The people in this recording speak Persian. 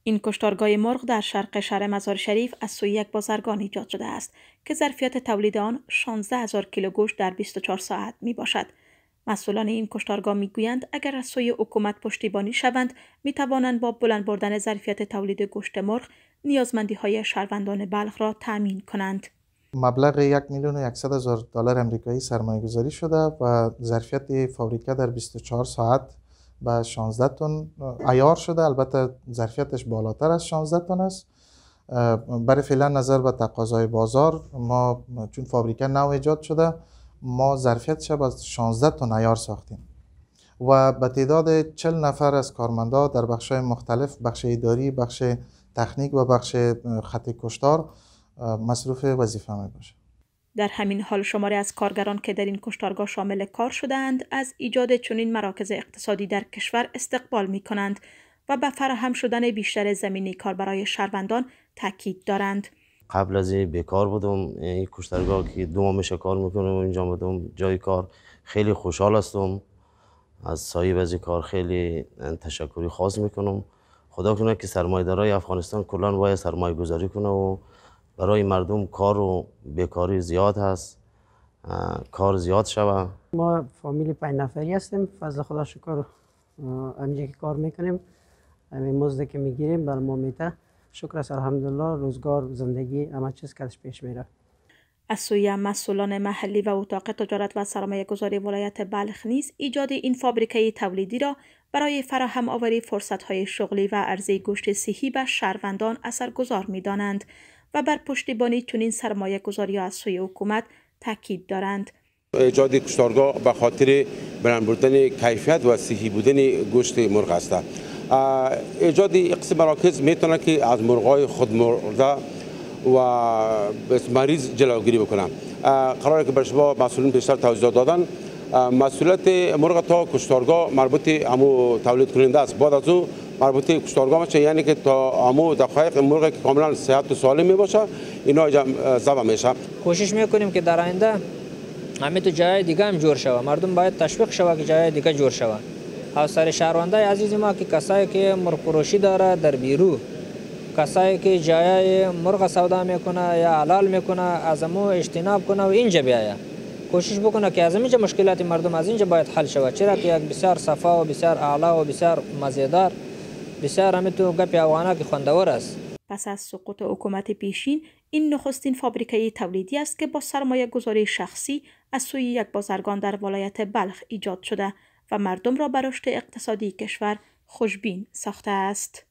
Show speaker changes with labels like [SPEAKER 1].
[SPEAKER 1] این کشتارگاه مرغ در شرق شهر مزار شریف از سوی یک بازرگان ایجاد شده است که ظرفیت تولید آن 16,000 کیلو گوشت در 24 ساعت می باشد. مسئولان این کشتارگاه می گویند اگر از سوی حکومت پشتیبانی شوند می توانند با بلند بردن ظرفیت تولید گوشت مرغ نیازمندی های شهروندان بلخ را تامین کنند.
[SPEAKER 2] مبلغ 1,100,000 دلار آمریکایی سرمایه گذاری شده و ظرفیت فابریکه در 24 ساعت به 16 تن عیار شده. البته ظرفیتش بالاتر از 16 تن است. برای فعلا نظر به تقاضای بازار ما چون فابریکه نو ایجاد شده ما ظرفیتش به 16 تن عیار ساختیم و به تعداد 40 نفر از کارمندا در بخش‌های مختلف، بخش اداری، بخش تکنیک و بخش خط کشتار مصروف وظیفه می باشه.
[SPEAKER 1] در همین حال شماری از کارگران که در این کشتارگاه شامل کار شده‌اند از ایجاد چنین مراکز اقتصادی در کشور استقبال می کنند و به فراهم شدن بیشتر زمینه کار برای شهروندان تاکید دارند.
[SPEAKER 3] قبل از این بیکار بودم، این کشتارگاه که 2 ماه میشه کار میکنم اینجا بودم جای کار خیلی خوشحال هستم. از صاحب از کار خیلی تشکری خاص میکنم. خدا کنه که سرمایه‌دارای افغانستان کلا باید سرمایه گذاری کنه و برای مردم کار و بیکاری زیاد هست، کار زیاد شوه.
[SPEAKER 4] ما فامیلی 5 نفری هستیم، فضل خدا شکر همینجا که کار میکنیم، همین مزد که میگیریم بر ما میته. شکر است الحمدلله، روزگار زندگی همه چیز کارش پیش میره.
[SPEAKER 1] از سوی مسئولان محلی و اتاق تجارت و سرمایه گذاری ولایت بلخ نیز ایجاد این فابریکه تولیدی را برای فراهم آوری فرصت‌های شغلی و عرضه گوشت صحی به شهروندان اثرگذار می‌دانند و بر پشتیبانی چنین سرمایه گذاری از سوی حکومت تاکید دارند.
[SPEAKER 5] ایجاد کشتارگاه به خاطر بلند بردن کیفیت و صحی بودن گوشت مرغ است. ایجاد قسم مراکز میتونه که از مرغای خود مرده و مریض جلوگیری بکنم. قراره که بر شما مسئولین بیشتر توضیح دادن. مسئولیت مرغ تا کشتارگاه مربوط امو تولید کننده است. بعد از او مربوط کشتارگاه میشه، یعنی که تا امو دقایق مرغ که کاملا صحت و سالم میباشه اینا ذبح میشه.
[SPEAKER 6] کوشش میکنیم که در آینده همین تو جای دیگه هم جور شود. مردم باید تشویق شود که جای دیگه جور شود. او سر شهروندای عزیز ما که کسایی که مرغ فروشی داره در بیرو، کسایی که جای مرغ سودا میکنه یا حلال میکنه از امو اجتناب کنه و اینجا بیاید. کوشش بکنه که از اینجا مشکلات مردم از اینجا باید حل شود، چرا که یک بسیار صفا و بسیار اعلی و بسیار مزیدار، بسیار همین تو گپ افغانا که خوندور است.
[SPEAKER 1] پس از سقوط حکومت پیشین این نخستین فابریکه تولیدی است که با سرمایه گذاری شخصی از سوی یک بازرگان در ولایت بلخ ایجاد شده و مردم را بر رشد اقتصادی کشور خوشبین ساخته است.